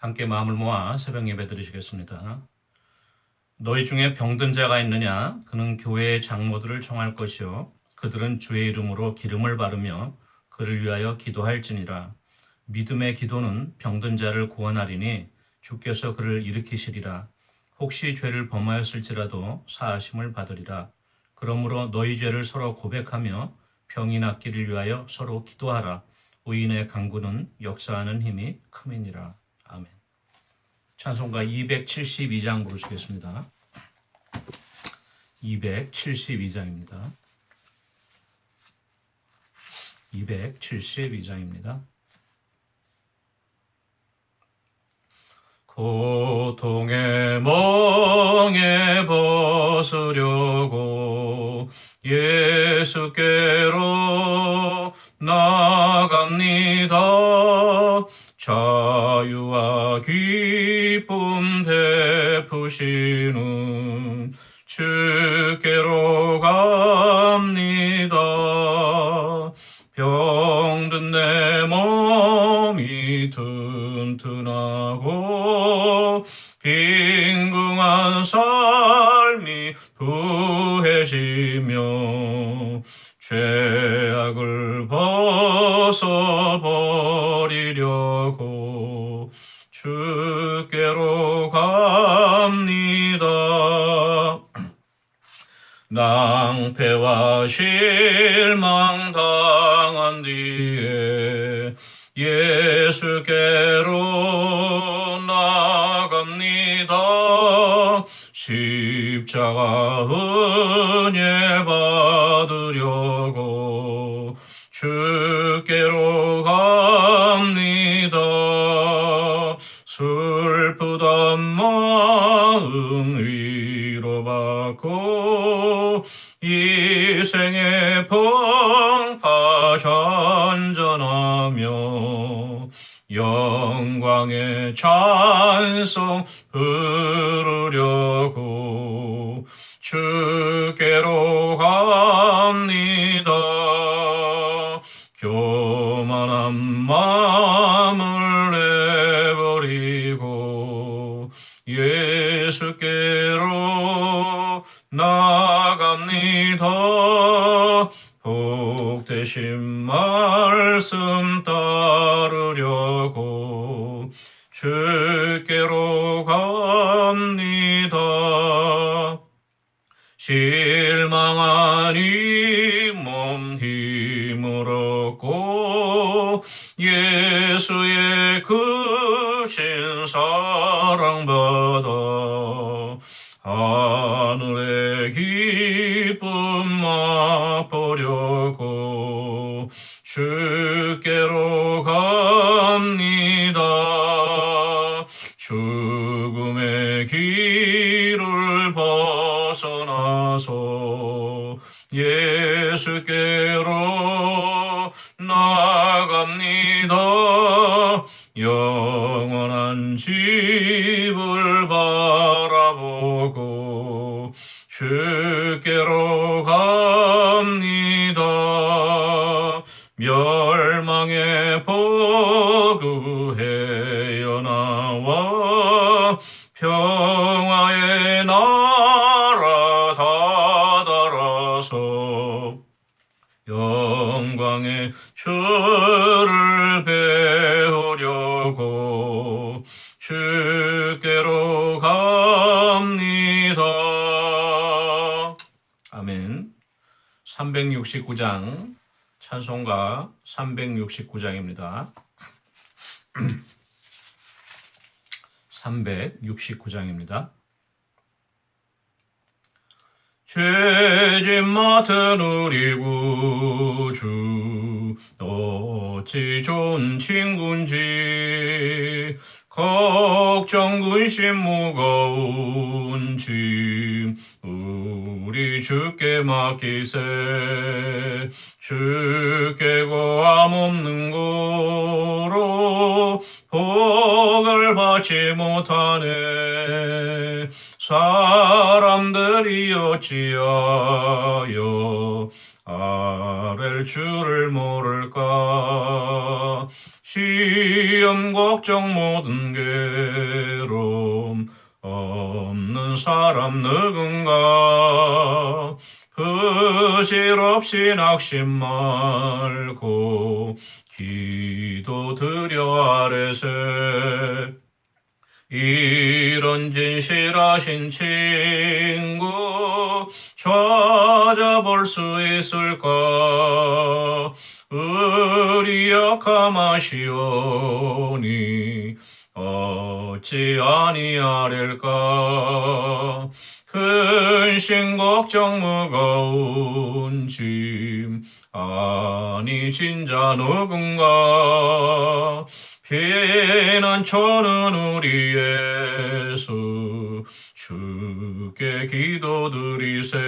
함께 마음을 모아 새벽 예배 드리시겠습니다. 너희 중에 병든 자가 있느냐? 그는 교회의 장로들을 청할 것이요 그들은 주의 이름으로 기름을 바르며 그를 위하여 기도할지니라. 믿음의 기도는 병든 자를 구원하리니 주께서 그를 일으키시리라. 혹시 죄를 범하였을지라도 사하심을 받으리라. 그러므로 너희 죄를 서로 고백하며 병이 낫기를 위하여 서로 기도하라. 의인의 간구는 역사하는 힘이 큼이니라. 아멘. 찬송가 272장 부르시겠습니다. 272장입니다. 272장입니다. 고통의 멍에 벗으려고 예수께로 나갑니다. 자유와 기쁨 베푸시는 주께로 갑니다. 병든 내 몸이 튼튼하고 빈궁한 삶이 부해지며 죄악을 벗어버리려고 주께로 갑니다. 낭패와 실망 당한 뒤에 예수께로 나갑니다. 십자가 은혜 받으려고 주께로 갑니다. 슬프던 마음 위로받고 이 생의 풍파 잔전하며 영광의 찬송 부르려고 주께로 갑니다. 교만한 마음을 내버리고 예수께로 나갑니다. 복되신 말씀 따르려고 주께로 갑니다. 실망한 이 몸 힘을 얻고 예수의 크신 사랑받아 하늘의 기쁨 맛보려고 주께로 갑니다. 죽음의 길을 벗어나서 예수께로 나갑니다. 영원한 집을 바라보고 주께로 갑니다. 멸망의 복을 헤어나와 평화의 나라 다다라서 영광의 주를 배우려고 주께로 갑니다. 아멘. 369장 찬송가 369장입니다. 369장입니다. 죄짐 맡은 우리 구주 어찌 좋은 친구인지 걱정 근심 무거운 짐 우리 주께 맡기세. 주께 고함 없는 고로 복을 받지 못하네. 사람들이 어찌하여 아랠 줄을 모를까. 시험 걱정 모든 괴로움 없는 사람 누군가 부실 없이 낙심 말고 기도 드려 아뢰세 이런 진실하신 친구 찾아볼 수 있을까 우리 약함하시오니 어찌 아니하릴까 근심 걱정 무거운 짐 아니 진자 누군가 피난처는 우리 예수 주께 기도드리세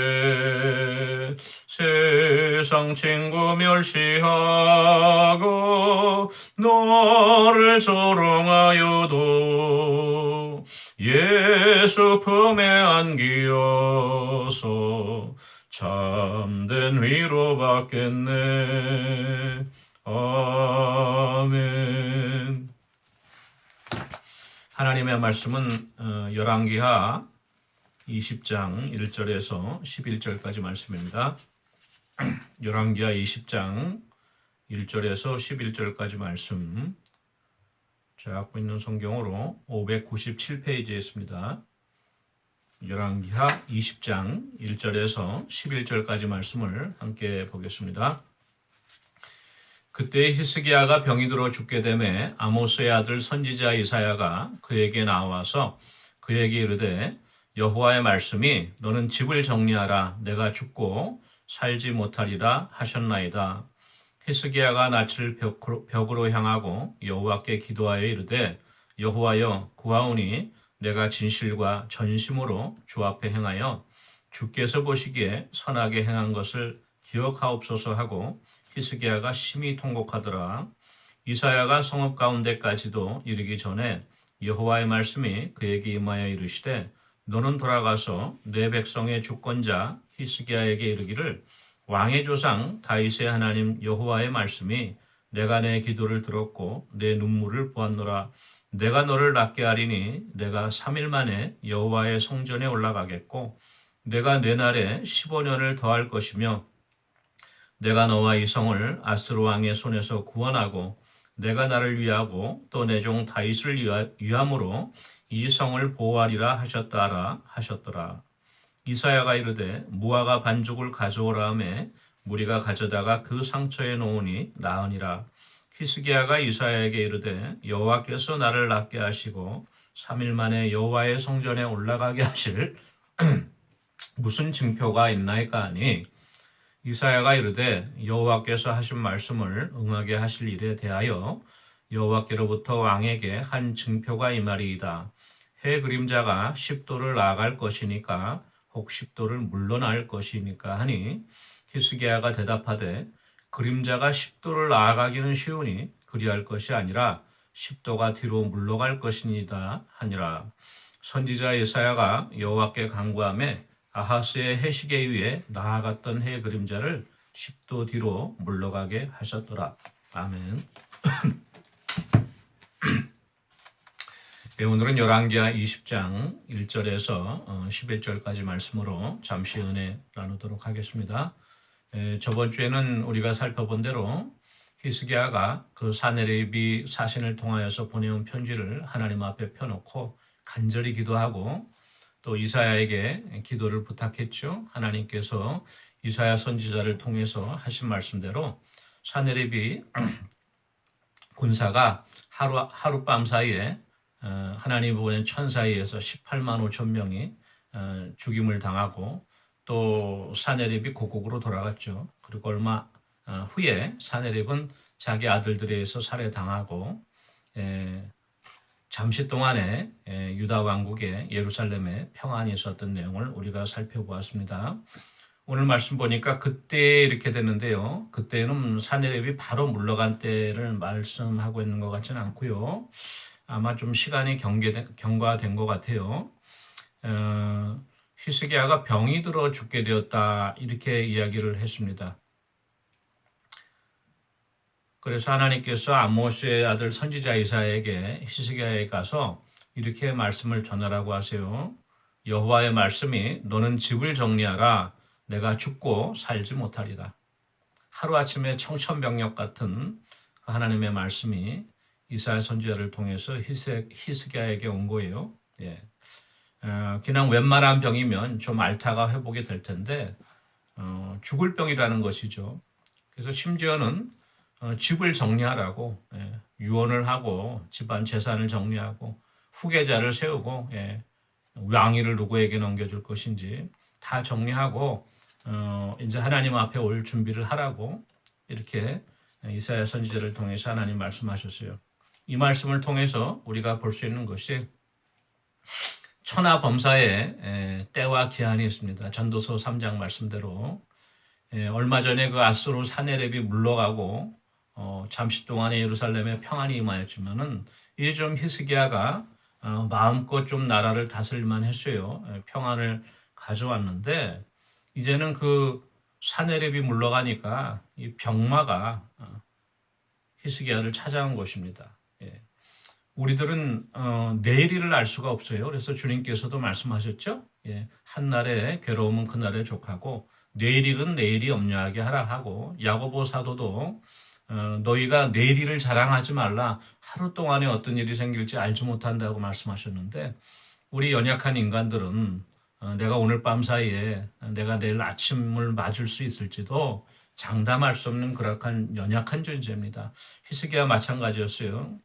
세상 친구 멸시하고 너를 조롱하여도 예수 품에 안기어서 참된 위로 받겠네. 아멘. 하나님의 말씀은 열왕기하 20장 1절에서 11절까지 말씀입니다. 열왕기하 20장 1절에서 11절까지 말씀 제가 갖고 있는 성경으로 597페이지에 있습니다. 열왕기하 20장 1절에서 11절까지 말씀을 함께 보겠습니다. 그때 히스기야가 병이 들어 죽게 되매 아모스의 아들 선지자 이사야가 그에게 나와서 그에게 이르되 여호와의 말씀이 너는 집을 정리하라 내가 죽고 살지 못하리라 하셨나이다. 히스기야가 낯을 벽으로 향하고 여호와께 기도하여 이르되 여호와여 구하오니 내가 진실과 전심으로 주 앞에 행하여 주께서 보시기에 선하게 행한 것을 기억하옵소서 하고 히스기야가 심히 통곡하더라. 이사야가 성읍 가운데까지도 이르기 전에 여호와의 말씀이 그에게 임하여 이르시되 너는 돌아가서 내 백성의 주권자 히스기야에게 이르기를 왕의 조상 다윗의 하나님 여호와의 말씀이 내가 내 기도를 들었고 내 눈물을 보았노라. 내가 너를 낫게 하리니 내가 3일 만에 여호와의 성전에 올라가겠고 내가 내 날에 15년을 더할 것이며 내가 너와 이 성을 아스로 왕의 손에서 구원하고 내가 나를 위하고 또 내 종 다윗을 위함으로 이 성을 보호하리라 하셨더라. 이사야가 이르되 무화과 반죽을 가져오라 하매 무리가 가져다가 그 상처에 놓으니 나으니라. 히스기야가 이사야에게 이르되 여호와께서 나를 낫게 하시고 3일 만에 여호와의 성전에 올라가게 하실 무슨 징표가 있나이까 하니 이사야가 이르되 여호와께서 하신 말씀을 응하게 하실 일에 대하여 여호와께로부터 왕에게 한 징표가 이 말이이다. 해 그림자가 10도를 나아갈 것이니까 혹 10도를 물러날 것이니까 하니 히스기야가 대답하되 그림자가 10도를 나아가기는 쉬우니 그리할 것이 아니라 10도가 뒤로 물러갈 것이니이다 하니라. 선지자 예사야가 여호와께 간구하매 아하스의 해시계 위에 나아갔던 해 그림자를 10도 뒤로 물러가게 하셨더라. 아멘. 오늘은 열왕기하 20장 1절에서 11절까지 말씀으로 잠시 은혜 나누도록 하겠습니다. 저번 주에는 우리가 살펴본 대로 히스기야가 그 사네립이 사신을 통하여서 보내온 편지를 하나님 앞에 펴놓고 간절히 기도하고 또 이사야에게 기도를 부탁했죠. 하나님께서 이사야 선지자를 통해서 하신 말씀대로 사네립이 군사가 하룻밤 사이에 하나님 보낸 천사에 의해서 18만 5천 명이 죽임을 당하고 또 사네립이 고국으로 돌아갔죠. 그리고 얼마 후에 사네립은 자기 아들들에 의해서 살해당하고 잠시 동안에 유다 왕국의 예루살렘에 평안이 있었던 내용을 우리가 살펴보았습니다. 오늘 말씀 보니까 그때 이렇게 되는데요. 그때는 사네립이 바로 물러간 때를 말씀하고 있는 것 같지는 않고요. 아마 좀 시간이 경과된 것 같아요. 히스기야가 병이 들어 죽게 되었다 이렇게 이야기를 했습니다. 그래서 하나님께서 아모스의 아들 선지자 이사야에게 히스기야에 가서 이렇게 말씀을 전하라고 하세요. 여호와의 말씀이 너는 집을 정리하라. 내가 죽고 살지 못하리라. 하루아침에 청천벽력 같은 하나님의 말씀이 이사야 선지자를 통해서 히스기야에게 온 거예요. 예. 그냥 웬만한 병이면 좀 앓다가 회복이 될 텐데 죽을 병이라는 것이죠. 그래서 심지어는 집을 정리하라고 유언을 하고 집안 재산을 정리하고 후계자를 세우고 왕위를 누구에게 넘겨줄 것인지 다 정리하고 이제 하나님 앞에 올 준비를 하라고 이렇게 이사야 선지자를 통해서 하나님 말씀하셨어요. 이 말씀을 통해서 우리가 볼 수 있는 것이 천하범사에 때와 기한이 있습니다. 전도서 3장 말씀대로 얼마 전에 그 아수르 사네립이 물러가고 잠시 동안에 예루살렘에 평안이 임하였지만은 이제 좀 히스기야가 마음껏 좀 나라를 다스릴만 했어요. 평안을 가져왔는데 이제는 그 사네립이 물러가니까 이 병마가 히스기야를 찾아온 것입니다. 우리들은 내일을 알 수가 없어요. 그래서 주님께서도 말씀하셨죠. 한날의 괴로움은 그날에 족하고 내일일은 내일이 염려하게 하라 하고 야고보 사도도 너희가 내일일을 자랑하지 말라. 하루 동안에 어떤 일이 생길지 알지 못한다고 말씀하셨는데 우리 연약한 인간들은 내가 오늘 밤 사이에 내가 내일 아침을 맞을 수 있을지도 장담할 수 없는 그렇한 연약한 존재입니다. 히스기야 마찬가지였어요.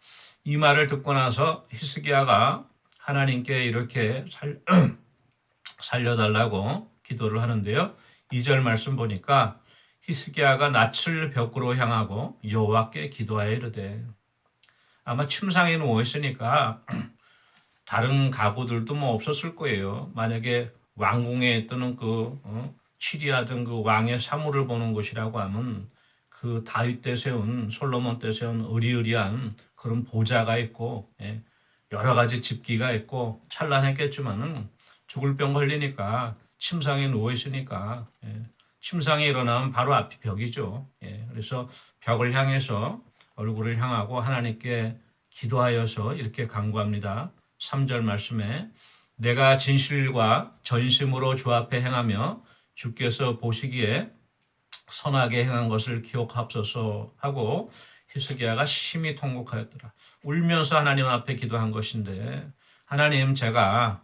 이 말을 듣고 나서 히스기야가 하나님께 이렇게 살려달라고 기도를 하는데요. 2절 말씀 보니까 히스기야가 낯을 벽으로 향하고 여호와께 기도하여 이르되 아마 침상에 누워 있으니까 다른 가구들도 뭐 없었을 거예요. 만약에 왕궁에 뜨는 치리하던 그 왕의 사물을 보는 곳이라고 하면 그 다윗 때 세운 솔로몬 때 세운 의리의리한 그런 보좌가 있고 여러 가지 집기가 있고 찬란했겠지만은 죽을 병 걸리니까 침상에 누워 있으니까 침상에 일어나면 바로 앞이 벽이죠. 그래서 벽을 향해서 얼굴을 향하고 하나님께 기도하여서 이렇게 간구합니다. 3절 말씀에 내가 진실과 전심으로 주 앞에 행하며 주께서 보시기에 선하게 행한 것을 기억하옵소서 하고 히스기야가 심히 통곡하였더라. 울면서 하나님 앞에 기도한 것인데 하나님 제가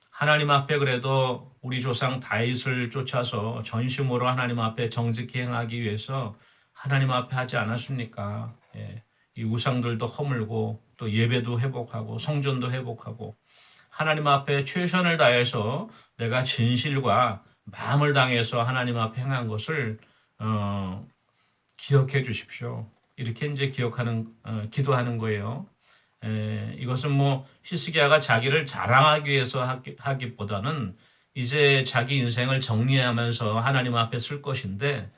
하나님 앞에 그래도 우리 조상 다윗을 쫓아서 전심으로 하나님 앞에 정직히 행하기 위해서 하나님 앞에 하지 않았습니까? 이 우상들도 허물고 또 예배도 회복하고 성전도 회복하고 하나님 앞에 최선을 다해서 내가 진실과 마음을 당해서 하나님 앞에 행한 것을 기억해 주십시오. 이렇게 이제 기도하는 거예요. 이것은 뭐 히스기야가 자기를 자랑하기 위해서 하기보다는 이제 자기 인생을 정리하면서 하나님 앞에 쓸 것인데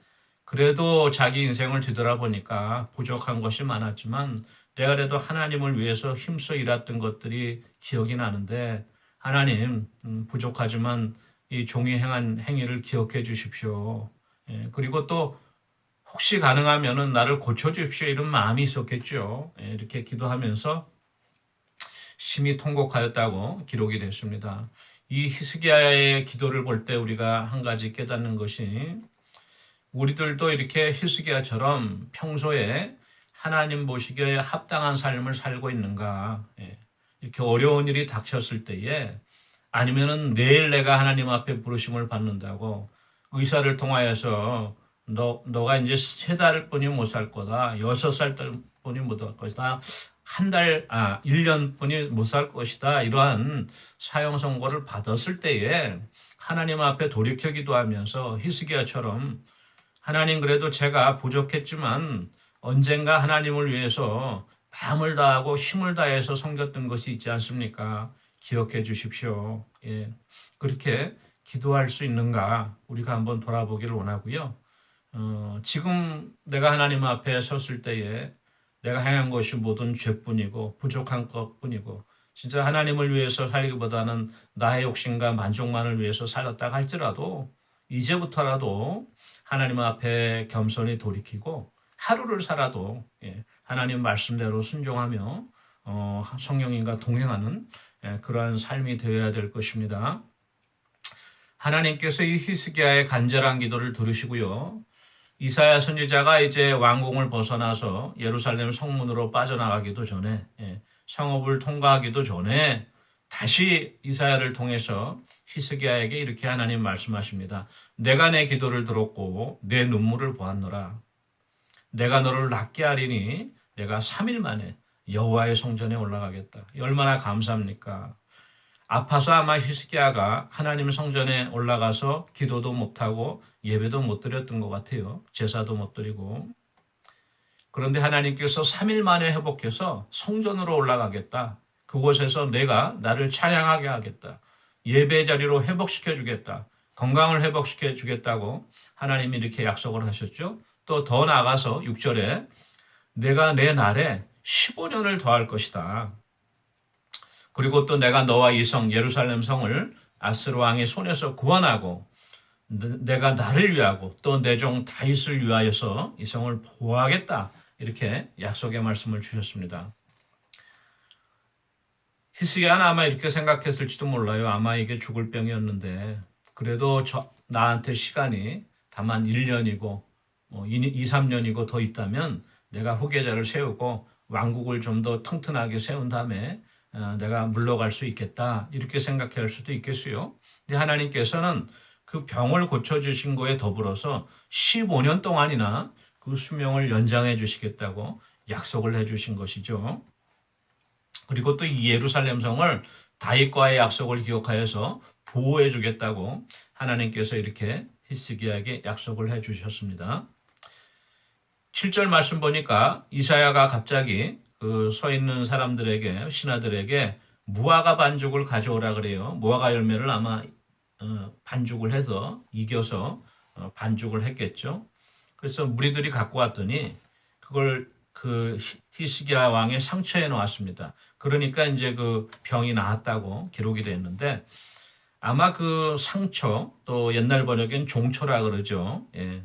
그래도 자기 인생을 뒤돌아보니까 부족한 것이 많았지만 내가 그래도 하나님을 위해서 힘써 일했던 것들이 기억이 나는데 하나님 부족하지만 이 종이 행한 행위를 기억해 주십시오. 그리고 또 혹시 가능하면은 나를 고쳐주십시오 이런 마음이 있었겠죠. 이렇게 기도하면서 심히 통곡하였다고 기록이 됐습니다. 이 히스기야의 기도를 볼 때 우리가 한 가지 깨닫는 것이 우리들도 이렇게 히스기야처럼 평소에 하나님 보시기에 합당한 삶을 살고 있는가? 이렇게 어려운 일이 닥쳤을 때에 아니면은 내일 내가 하나님 앞에 부르심을 받는다고 의사를 통하여서 너가 이제 3달뿐이 못 살 거다. 6살뿐이 못 살 것이다. 1년뿐이 못 살 것이다. 이러한 사형 선고를 받았을 때에 하나님 앞에 돌이켜 기도하면서 히스기야처럼 하나님 그래도 제가 부족했지만 언젠가 하나님을 위해서 마음을 다하고 힘을 다해서 섬겼던 것이 있지 않습니까? 기억해 주십시오. 그렇게 기도할 수 있는가 우리가 한번 돌아보기를 원하고요. 지금 내가 하나님 앞에 섰을 때에 내가 행한 것이 모든 죄뿐이고 부족한 것뿐이고 진짜 하나님을 위해서 살기보다는 나의 욕심과 만족만을 위해서 살았다 할지라도 이제부터라도 하나님 앞에 겸손히 돌이키고 하루를 살아도 하나님 말씀대로 순종하며 성령님과 동행하는 그러한 삶이 되어야 될 것입니다. 하나님께서 이 히스기야의 간절한 기도를 들으시고요. 이사야 선지자가 이제 왕궁을 벗어나서 예루살렘 성문으로 빠져나가기도 전에 성읍을 통과하기도 전에 다시 이사야를 통해서 히스기야에게 이렇게 하나님 말씀하십니다. 내가 내 기도를 들었고 내 눈물을 보았노라. 내가 너를 낫게 하리니 내가 3일 만에 여호와의 성전에 올라가겠다. 얼마나 감사합니까? 아파서 아마 히스기야가 하나님 성전에 올라가서 기도도 못하고 예배도 못 드렸던 것 같아요. 제사도 못 드리고. 그런데 하나님께서 3일 만에 회복해서 성전으로 올라가겠다. 그곳에서 내가 나를 찬양하게 하겠다. 예배 자리로 회복시켜 주겠다. 건강을 회복시켜 주겠다고 하나님이 이렇게 약속을 하셨죠. 또 더 나아가서 6절에 내가 내 날에 15년을 더할 것이다. 그리고 또 내가 너와 이 성 예루살렘 성을 아스로 왕의 손에서 구원하고 내가 나를 위하고 또 내 종 다윗을 위하여서 이 성을 보호하겠다. 이렇게 약속의 말씀을 주셨습니다. 히스기야는 아마 이렇게 생각했을지도 몰라요. 아마 이게 죽을 병이었는데 그래도 나한테 시간이 다만 1년이고 2, 3년이고 더 있다면 내가 후계자를 세우고 왕국을 좀 더 튼튼하게 세운 다음에 내가 물러갈 수 있겠다. 이렇게 생각할 수도 있겠어요. 근데 하나님께서는 그 병을 고쳐주신 거에 더불어서 15년 동안이나 그 수명을 연장해 주시겠다고 약속을 해 주신 것이죠. 그리고 또 이 예루살렘 성을 다윗과의 약속을 기억하여서 보호해 주겠다고 하나님께서 이렇게 히스기야에게 약속을 해 주셨습니다. 7절 말씀 보니까 이사야가 갑자기 그 서 있는 사람들에게 신하들에게 무화과 반죽을 가져오라 그래요. 무화과 열매를 아마 반죽을 해서 이겨서 반죽을 했겠죠. 그래서 무리들이 갖고 왔더니 그걸 그 히스기야 왕의 상처에 놓았습니다. 그러니까 이제 그 병이 나았다고 기록이 됐는데 아마 그 상처 또 옛날 번역엔 종초라 그러죠. 예.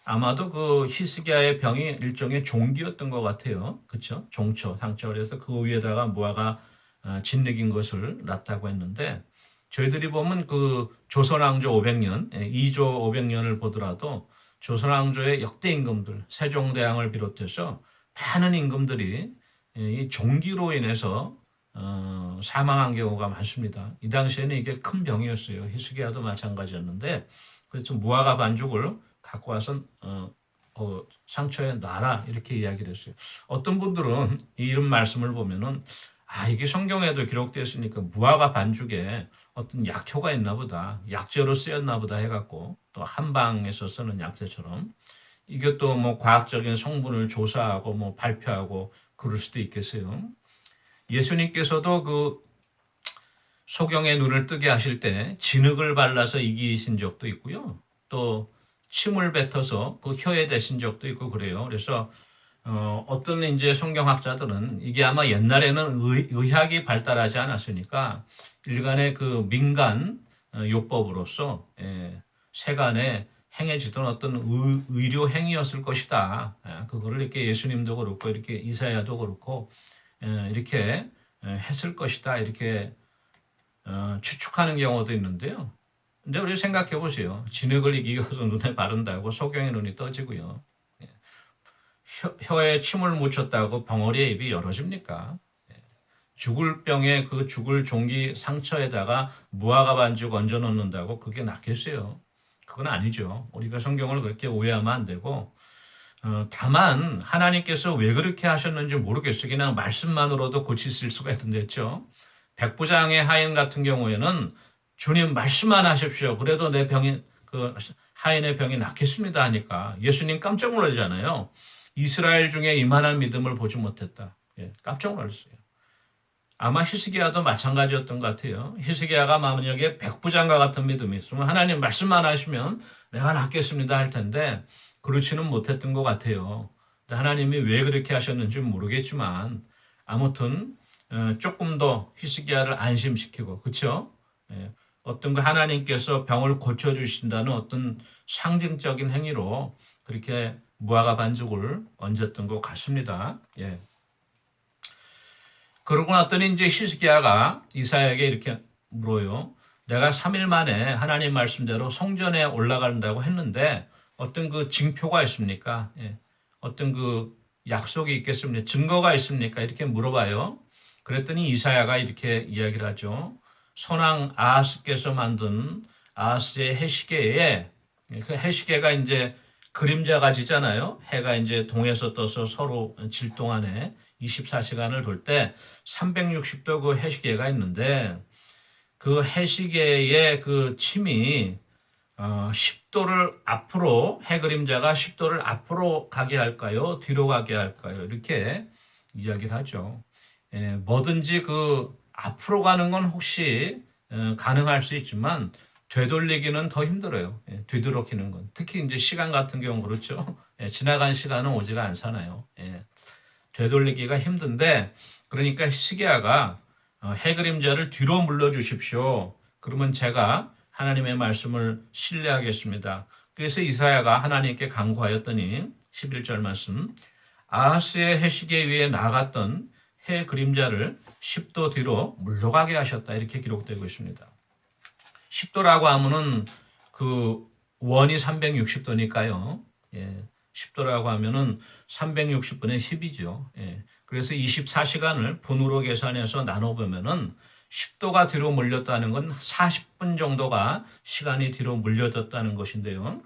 아마도 그 히스기야의 병이 일종의 종기였던 것 같아요. 그렇죠? 종초, 상처. 그래서 그 위에다가 무화과 짓먹인 것을 놨다고 했는데 저희들이 보면 그 조선왕조 500년, 2조 500년을 보더라도 조선왕조의 역대 임금들, 세종대왕을 비롯해서 많은 임금들이 이 종기로 인해서 사망한 경우가 많습니다. 이 당시에는 이게 큰 병이었어요. 히스기야도 마찬가지였는데 그래서 무화과 반죽을 갖고 와서 상처에 놔라 이렇게 이야기를 했어요. 어떤 분들은 이런 말씀을 보면은 이게 성경에도 기록되어 있으니까 무화과 반죽에 어떤 약효가 있나 보다, 약재로 쓰였나 보다 해갖고 또 한방에서 쓰는 약재처럼 이것도 뭐 과학적인 성분을 조사하고 뭐 발표하고 그럴 수도 있겠어요. 예수님께서도 그 소경의 눈을 뜨게 하실 때 진흙을 발라서 이기신 적도 있고요. 또 침을 뱉어서 그 혀에 대신 적도 있고 그래요. 그래서 어떤 이제 성경학자들은 이게 아마 옛날에는 의학이 발달하지 않았으니까 일간의 그 민간 요법으로서 세간에 행해지던 어떤 의료 행위였을 것이다. 그거를 이렇게 예수님도 그렇고 이렇게 이사야도 그렇고 이렇게 했을 것이다. 이렇게 추측하는 경우도 있는데요. 근데 우리 생각해 보세요. 진흙을 이기고서 눈에 바른다고 소경의 눈이 떠지고요. 혀에 침을 묻혔다고 벙어리의 입이 열어집니까? 죽을 병에 그 죽을 종기 상처에다가 무화과 반죽 얹어 놓는다고 그게 낫겠어요? 그건 아니죠. 우리가 성경을 그렇게 오해하면 안 되고 다만 하나님께서 왜 그렇게 하셨는지 모르겠어요. 그냥 말씀만으로도 고치실 수가 있던데죠. 백부장의 하인 같은 경우에는 주님 말씀만 하십시오. 그래도 내 병이 그 하인의 병이 낫겠습니다 하니까 예수님 깜짝 놀라잖아요. 이스라엘 중에 이만한 믿음을 보지 못했다. 깜짝 놀랐어요. 아마 히스기야도 마찬가지였던 것 같아요. 히스기야가 만약에 백부장과 같은 믿음이 있으면 하나님 말씀만 하시면 내가 낫겠습니다 할 텐데 그렇지는 못했던 것 같아요. 하나님이 왜 그렇게 하셨는지 모르겠지만 아무튼 조금 더 히스기야를 안심시키고 그렇죠? 어떤 그 하나님께서 병을 고쳐주신다는 어떤 상징적인 행위로 그렇게 무화과 반죽을 얹었던 것 같습니다. 예. 그러고 났더니 이제 히스기야가 이사야에게 이렇게 물어요. 내가 3일 만에 하나님 말씀대로 성전에 올라간다고 했는데 어떤 그 징표가 있습니까? 예. 어떤 그 약속이 있겠습니까? 증거가 있습니까? 이렇게 물어봐요. 그랬더니 이사야가 이렇게 이야기를 하죠. 선왕 아하스께서 만든 아하스의 해시계에 그 해시계가 이제 그림자 가지잖아요. 해가 이제 동에서 떠서 서로 질 동안에 24시간을 돌 때 360도 그 해시계가 있는데 그 해시계의 그 침이 10도를 앞으로 해 그림자가 10도를 앞으로 가게 할까요? 뒤로 가게 할까요? 이렇게 이야기를 하죠. 예, 뭐든지 그 앞으로 가는 건 혹시 가능할 수 있지만 되돌리기는 더 힘들어요. 예, 되도록이는 건. 특히 이제 시간 같은 경우 그렇죠. 예, 지나간 시간은 오지가 않잖아요. 예, 되돌리기가 힘든데 그러니까 히스기야가 해 그림자를 뒤로 물러 주십시오. 그러면 제가 하나님의 말씀을 신뢰하겠습니다. 그래서 이사야가 하나님께 간구하였더니 11절 말씀 아하스의 해시계 위에 나갔던 해 그림자를 10도 뒤로 물러가게 하셨다. 이렇게 기록되고 있습니다. 10도라고 하면은 그 원이 360도니까요. 예, 10도라고 하면은 360분의 10이죠. 예, 그래서 24시간을 분으로 계산해서 나눠보면은 10도가 뒤로 물렸다는 건 40분 정도가 시간이 뒤로 물려졌다는 것인데요.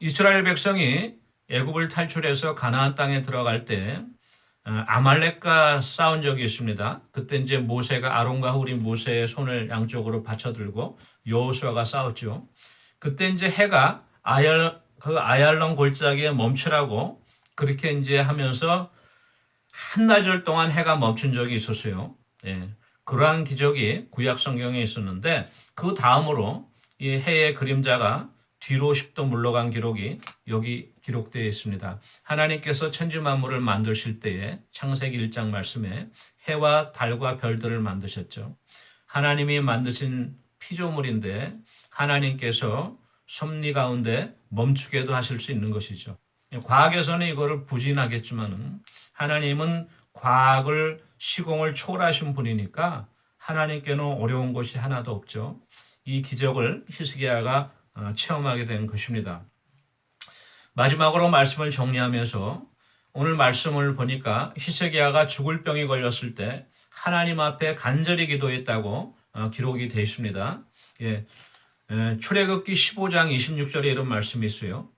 이스라엘 백성이 애굽을 탈출해서 가나안 땅에 들어갈 때 아말렉과 싸운 적이 있습니다. 그때 이제 모세가 아론과 훌이 모세의 손을 양쪽으로 받쳐들고 여호수아가 싸웠죠. 그때 이제 해가 그 아얄론 골짜기에 멈추라고 그렇게 이제 하면서 한나절 동안 해가 멈춘 적이 있었어요. 예, 그러한 기적이 구약 성경에 있었는데 그 다음으로 이 해의 그림자가 뒤로 10도 물러간 기록이 여기 기록되어 있습니다. 하나님께서 천지 만물을 만드실 때에 창세기 1장 말씀에 해와 달과 별들을 만드셨죠. 하나님이 만드신 피조물인데 하나님께서 섭리 가운데 멈추게도 하실 수 있는 것이죠. 과학에서는 이거를 부진하겠지만은 하나님은 과학을 시공을 초월하신 분이니까 하나님께는 어려운 것이 하나도 없죠. 이 기적을 히스기야가 체험하게 된 것입니다. 마지막으로 말씀을 정리하면서 오늘 말씀을 보니까 히스기야가 죽을 병이 걸렸을 때 하나님 앞에 간절히 기도했다고 기록이 되어 있습니다. 예, 출애굽기 15장 26절에 이런 말씀이 있어요.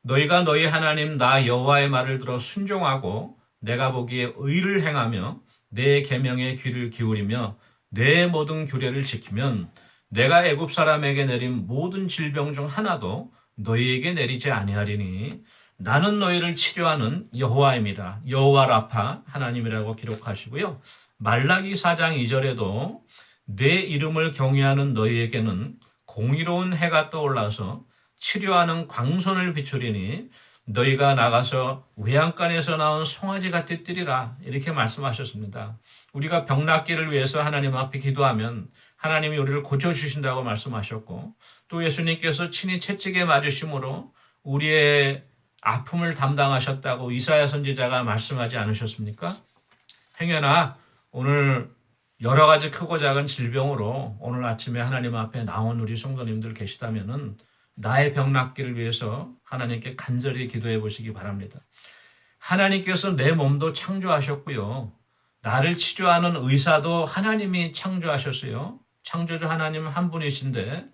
너희가 너희 하나님 나 여호와의 말을 들어 순종하고 내가 보기에 의를 행하며 내 계명에 귀를 기울이며 내 모든 규례를 지키면 내가 애굽 사람에게 내린 모든 질병 중 하나도 너희에게 내리지 아니하리니 나는 너희를 치료하는 여호와입니다. 여호와 라파 하나님이라고 기록하시고요. 말라기 4장 2절에도 내 이름을 경외하는 너희에게는 공의로운 해가 떠올라서 치료하는 광선을 비추리니 너희가 나가서 외양간에서 나온 송아지가 뛰리라 이렇게 말씀하셨습니다. 우리가 병 낫기를 위해서 하나님 앞에 기도하면 하나님이 우리를 고쳐주신다고 말씀하셨고 또 예수님께서 친히 채찍에 맞으심으로 우리의 아픔을 담당하셨다고 이사야 선지자가 말씀하지 않으셨습니까? 행여나 오늘 여러 가지 크고 작은 질병으로 오늘 아침에 하나님 앞에 나온 우리 성도님들 계시다면은 나의 병 낫기를 위해서 하나님께 간절히 기도해 보시기 바랍니다. 하나님께서 내 몸도 창조하셨고요. 나를 치료하는 의사도 하나님이 창조하셨어요. 창조주 하나님은 한 분이신데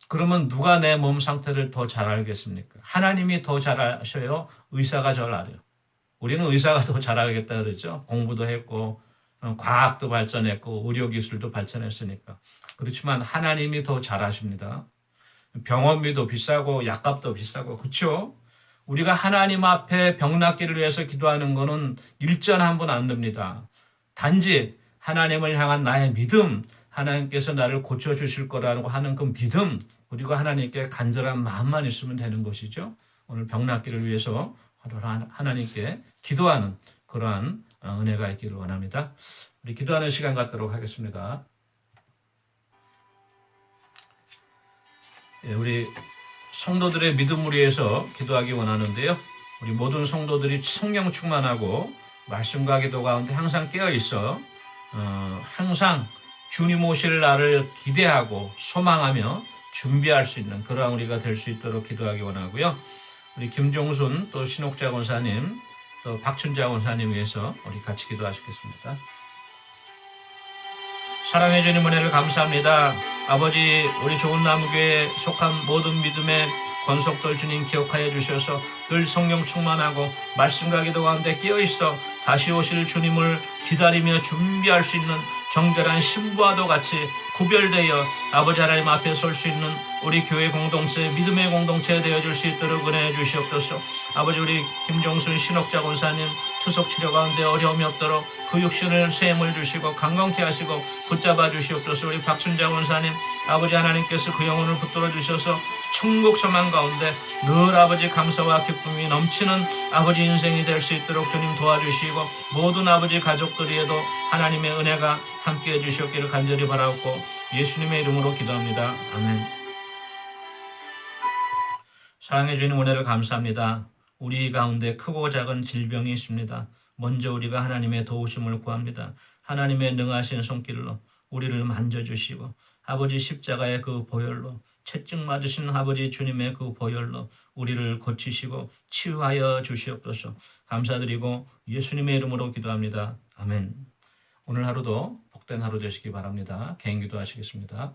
그러면 누가 내 몸 상태를 더 잘 알겠습니까? 하나님이 더 잘 아셔요? 의사가 잘 알아요? 우리는 의사가 더 잘 알겠다 그러죠. 공부도 했고 과학도 발전했고 의료기술도 발전했으니까. 그렇지만 하나님이 더 잘 아십니다. 병원비도 비싸고 약값도 비싸고 그렇죠? 우리가 하나님 앞에 병 낫기를 위해서 기도하는 것은 일전 한 번 안 됩니다. 단지 하나님을 향한 나의 믿음, 하나님께서 나를 고쳐주실 거라고 하는 그 믿음, 그리고 하나님께 간절한 마음만 있으면 되는 것이죠. 오늘 병 낫기를 위해서 하나님께 기도하는 그러한 은혜가 있기를 원합니다. 우리 기도하는 시간 갖도록 하겠습니다. 우리 성도들의 믿음을 위해서 기도하기 원하는데요. 우리 모든 성도들이 성령 충만하고 말씀과 기도 가운데 항상 깨어 있어 항상 주님 오실 날을 기대하고 소망하며 준비할 수 있는 그러한 우리가 될 수 있도록 기도하기 원하고요. 우리 김종순 또 신옥자 권사님 또 박춘자 권사님 위해서 우리 같이 기도하시겠습니다. 사랑해 주님 은혜를 감사합니다. 아버지 우리 좋은 나무교회에 속한 모든 믿음의 권속들 주님 기억하여 주셔서 늘 성령 충만하고 말씀과 기도 가운데 끼어있어 다시 오실 주님을 기다리며 준비할 수 있는 정결한 신부와도 같이 구별되어 아버지 하나님 앞에 설 수 있는 우리 교회 공동체 믿음의 공동체 되어줄 수 있도록 은혜해 주시옵소서. 아버지 우리 김종순 신옥자 권사님 투석 치료 가운데 어려움이 없도록 그 육신을 쇠임을 주시고 강건케 하시고 붙잡아 주시옵소서. 우리 박순자 권사님 아버지 하나님께서 그 영혼을 붙들어 주셔서 천국 소망 가운데 늘 아버지 감사와 기쁨이 넘치는 아버지 인생이 될 수 있도록 주님 도와주시고 모든 아버지 가족들에도 하나님의 은혜가 함께해 주시옵기를 간절히 바라옵고 예수님의 이름으로 기도합니다. 아멘. 사랑해 주님 은혜를 감사합니다. 우리 가운데 크고 작은 질병이 있습니다. 먼저 우리가 하나님의 도우심을 구합니다. 하나님의 능하신 손길로 우리를 만져주시고 아버지 십자가의 그 보혈로 채찍 맞으신 아버지 주님의 그 보혈로 우리를 고치시고 치유하여 주시옵소서. 감사드리고 예수님의 이름으로 기도합니다. 아멘. 오늘 하루도 복된 하루 되시기 바랍니다. 개인 기도하시겠습니다.